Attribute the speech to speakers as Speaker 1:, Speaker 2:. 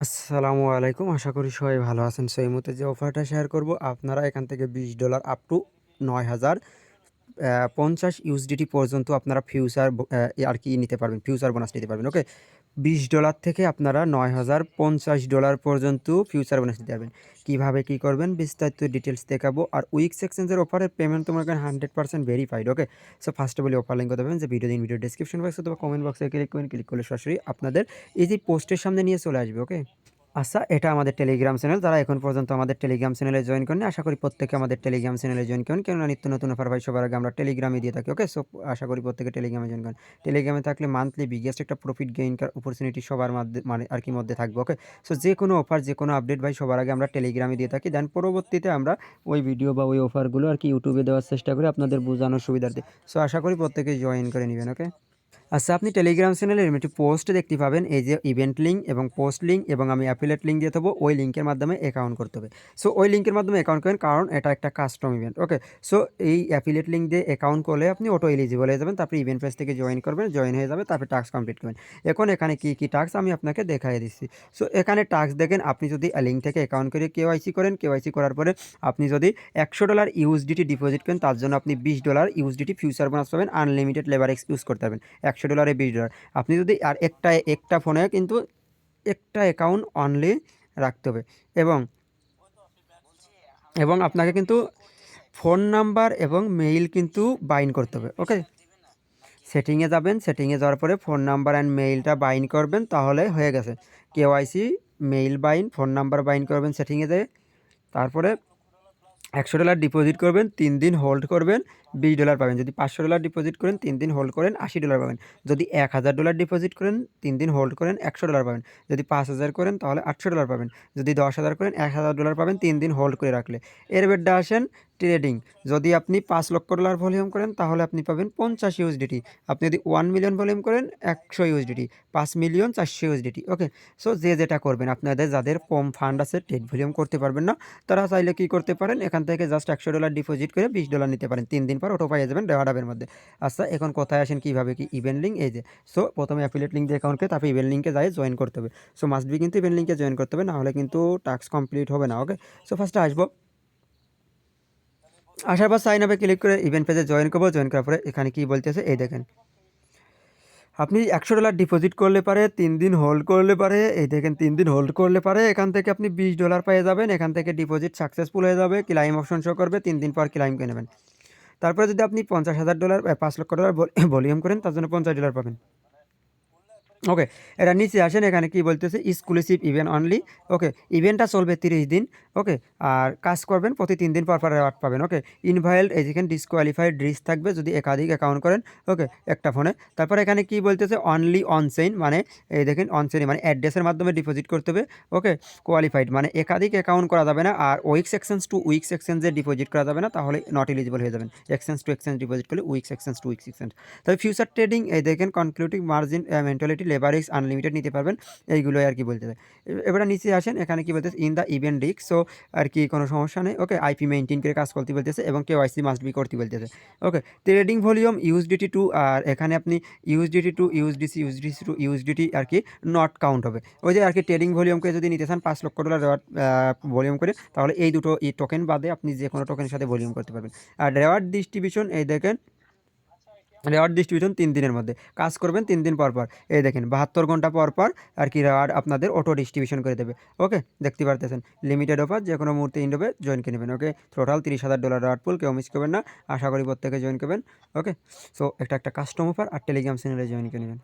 Speaker 1: আসসালামু আলাইকুম। আশা করি সবাই ভালো আছেন। সো এই মুহূর্তে যে অফারটা শেয়ার করব, আপনারা এখান থেকে $20 আপ টু ৯,০০০ 50 ইউএসডিটি পর্যন্ত আপনারা ফিউচার আর কি নিতে পারবেন, ফিউচার বোনাস নিতে পারবেন। ওকে? $20 থেকে আপনারা $৯,০৫০ পর্যন্ত ফিউচার বোনাস নিতে পারবেন। কীভাবে কী করবেন বিস্তারিত ডিটেলস দেখাবো। আর উইক্স এক্সচেঞ্জের অফারের পেমেন্ট তোমার এখানে 100% ভেরিফাইড। ওকে? সো ফার্স্টে বলি অফার লিঙ্ক দেবেন যে ভিডিও ডেসক্রিপশন বক্সে অথবা কমেন্ট বক্সে ক্লিক করেন। ক্লিক করলে সরাসরি আপনাদের এই যে পোস্টের সামনে নিয়ে চলে আসবে। ওকে? আচ্ছা, এটা আমাদের টেলিগ্রাম চ্যানেল। যারা এখন পর্যন্ত আমাদের টেলিগ্রাম চ্যানেলে জয়েন করেননি, আশা করি প্রত্যেকে আমাদের টেলিগ্রাম চ্যানেলে জয়েন করেন। কেননা নিত্য নতুন অফার ভাই সবার আগে আমরা টেলিগ্রামে দিয়ে থাকি। ওকে? সো আশা করি প্রত্যেকে টেলিগ্রামে জয়েন করেন। টেলিগ্রামে থাকলে মান্থলি বিগেস্ট একটা প্রফিট গেইন অপরচুনিটি সবার মানে আর কি মধ্যে থাকবে। ওকে? সো যে কোনো অফার, যে কোনো আপডেট ভাই সবার আগে আমরা টেলিগ্রামে দিয়ে থাকি। দেন পরবর্তীতে আমরা ওই ভিডিও বা ওই অফারগুলো আর কি ইউটিউবে দেওয়ার চেষ্টা করি আপনাদের বোঝানোর সুবিধার্থে। সো আশা করি প্রত্যেকেই জয়েন করে নেবেন। ওকে? আচ্ছা, আপনি টেলিগ্রাম চ্যানেলে এরকম একটি পোস্ট দেখতে পাবেন, এই যে ইভেন্ট লিঙ্ক এবং পোস্ট লিঙ্ক এবং আমি অ্যাফিলিয়েট লিঙ্ক দিয়ে দেবো। ওই লিঙ্কের মাধ্যমে অ্যাকাউন্ট করতে হবে। সো ওই লিঙ্কের মাধ্যমে অ্যাকাউন্ট করেন, কারণ এটা একটা কাস্টম ইভেন্ট। ওকে? সো এই অ্যাফিলিয়েট লিঙ্ক দিয়ে অ্যাকাউন্ট করলে আপনি অটো এলিজিবল হয়ে যাবেন। তারপরে ইভেন্ট পেজ থেকে জয়েন করবেন, জয়েন হয়ে যাবে, তারপরে টাস্ক কমপ্লিট করবেন। এখন এখানে কী টাস্ক আমি আপনাকে দেখাই দিচ্ছি। সো এখানে টাস্ক দেখেন, আপনি যদি লিঙ্ক থেকে অ্যাকাউন্ট করে কেওয়াইসি করেন, কেওয়াইসি করার পরে আপনি যদি $100 ইউএসডিটি ডিপোজিট করেন, তার জন্য আপনি $20 ইউএসডিটি ফিউচার বোনাস পাবেন। আনলিমিটেড লেবার ইউজ করতে পারবেন। $100 $20। আপনি যদি আর একটা ফোনে কিন্তু একটা অ্যাকাউন্ট অনলি রাখতে হবে, এবং আপনাকে কিন্তু ফোন নাম্বার এবং মেইল কিন্তু বাইন্ড করতে হবে। ওকে? সেটিংয়ে যাবেন, সেটিংয়ে যাওয়ার পরে ফোন নাম্বার অ্যান্ড মেইলটা বাইন্ড করবেন, তাহলে হয়ে গেছে। KYC, mail bind, phone number bind করবেন সেটিংয়ে যেয়ে। তারপরে $100 ডিপোজিট করবেন, 3 দিন হোল্ড করবেন, $20 পাবেন। যদি $500 ডিপোজিট করেন, 3 দিন হোল্ড করেন, $80 পাবেন। যদি $1000 ডিপোজিট করেন, 3 দিন হোল্ড করেন, $100 পাবেন। যদি 5000 করেন, তাহলে $800 পাবেন। যদি 10,000 করেন, $1000 পাবেন 3 দিন হোল্ড করে রাখলে। এর বেডটা আসেন ট্রেডিং। যদি আপনি $5,00,000 ভলিউম করেন, তাহলে আপনি পাবেন 50 ইউএসডিটি। আপনি যদি 1 মিলিয়ন ভলিউম করেন, 100 ইউএসডিটি। 5,400,000 ইউএসডিটি। ওকে? সো যে যেটা করবেন, আপনাদের যাদের কম ফান্ড আছে, ট্রেড ভলিউম করতে পারবেন না, তারা চাইলে কী করতে পারেন, এখান থেকে জাস্ট $100 ডিপোজিট করে $20 নিতে পারেন। 3 দিন পর অটো পেয়ে যাবেন রেওয়ার্ডের মধ্যে। আচ্ছা, এখন কোথায় আসেন, কীভাবে কি ইভেন্ট লিঙ্ক, এই যে। সো প্রথমে অ্যাফিলিয়েট লিঙ্ক দিয়ে অ্যাকাউন্টকে, তারপরে ইভেন্ট লিঙ্কে যাই জয়েন করতে হবে। সো মাস্ট বি কিন্তু ইভেন্ট লিঙ্কে জয়েন করতে হবে, না হলে কিন্তু টাস্ক কমপ্লিট হবে না। ওকে? সো ফার্স্টে আসবো, আসার পর সাইন আপে ক্লিক করে ইভেন্ট পেজে জয়েন করবো। জয়েন করার পরে এখানে কী বলতেছে, এই দেখেন, আপনি $100 ডিপোজিট করলে পারে, 3 দিন হোল্ড করলে পারে, এই দেখেন 3 দিন হোল্ড করলে পারে এখান থেকে আপনি $20 পেয়ে যাবেন। এখান থেকে ডিপোজিট সাকসেসফুল হয়ে যাবে, ক্লাইম অপশন শো করবে, 3 দিন পর ক্লাইম করে নেবেন। তারপরে যদি আপনি $50,000 $5,00,000 ভলিউম করেন, তার জন্য $50 পাবেন। ওকে? এটা নিচে আসেন, এখানে কি বলতেছে, এক্সক্লুসিভ ইভেন্ট অনলি। ওকে? ইভেন্টটা চলবে 30 দিন। ওকে? আর কাজ করবেন, প্রতি 3 দিন পর রেওয়ার্ড পাবেন। ওকে? ইনভাইল্ড, এই যেখানে ডিসকোয়ালিফাইড রিস্ক থাকবে যদি একাধিক অ্যাকাউন্ট করেন। ওকে? একটা ফোনে। তারপর এখানে কি বলতেছে, অনলি অনচেইন, মানে এই দেখেন অনচেইন মানে অ্যাড্রেসের মাধ্যমে ডিপোজিট করতে হবে। ওকে? কোয়ালিফাইড মানে একাধিক অ্যাকাউন্ট করা যাবে না। আর উইক্স এক্সচেঞ্জ টু উইক্স এক্সচেঞ্জে ডিপোজিট করা যাবে না, তাহলে নট এলিজিবল হয়ে যাবেন। এক্সচেঞ্জ টু এক্সচেঞ্জ ডিপোজিট করলে weeks exchange two weeks exchange. তবে ফিউচার ট্রেডিং, এই দেখেন concluding margin, mentality, leverage unlimited নিতে পারবেন। এইগুলোই আর কি বলতেছে। এবারে নিচে আসেন, এখানে কি বলতেছে, in the event risk. So আর কি কোনো সমস্যা নেই। ওকে? আইপি মেইনটেইন করে কাজ করতে বলতেছে এবং কেওয়াইসি মাস্ট বি করতে বলতেছে। Okay? Trading volume USDT to, আর এখানে আপনি USDT to USDC, USDC to USDT আর কি নট কাউন্ট হবে। ওই যে আর কি ট্রেডিং ভলিউমকে যদি নিতে চান $5,00,000 রেওয়ার্ড ভলিউম করে, তাহলে এই দুটো টোকেন বাদে আপনি যে কোনো টোকেনের সাথে ভলিউম করতে পারবেন। আর রেওয়ার্ড ডিস্ট্রিবিউশন, এই দেখেন রেওয়ার্ড ডিস্ট্রিবিউশন 3 দিনের মধ্যে কাজ করবেন, 3 দিন পর পর, এই দেখেন 72 ঘন্টা পর পর আর কি রেওয়ার্ড আপনাদের অটো ডিস্ট্রিবিউশন করে দেবে। ওকে? দেখতে পারতেছেন লিমিটেড অফার, যে কোনো মুহূর্তে ইন্ডোবে জয়েন করে নেবেন। ওকে? টোটাল $30,000 রেওয়ার্ড পুল, কেউ মিস করবেন না। আশা করি প্রত্যেকে জয়েন করবেন। ওকে? সো একটা কাস্টম অফার, আর টেলিগ্রাম চ্যানেলে জয়েন করে নেবেন।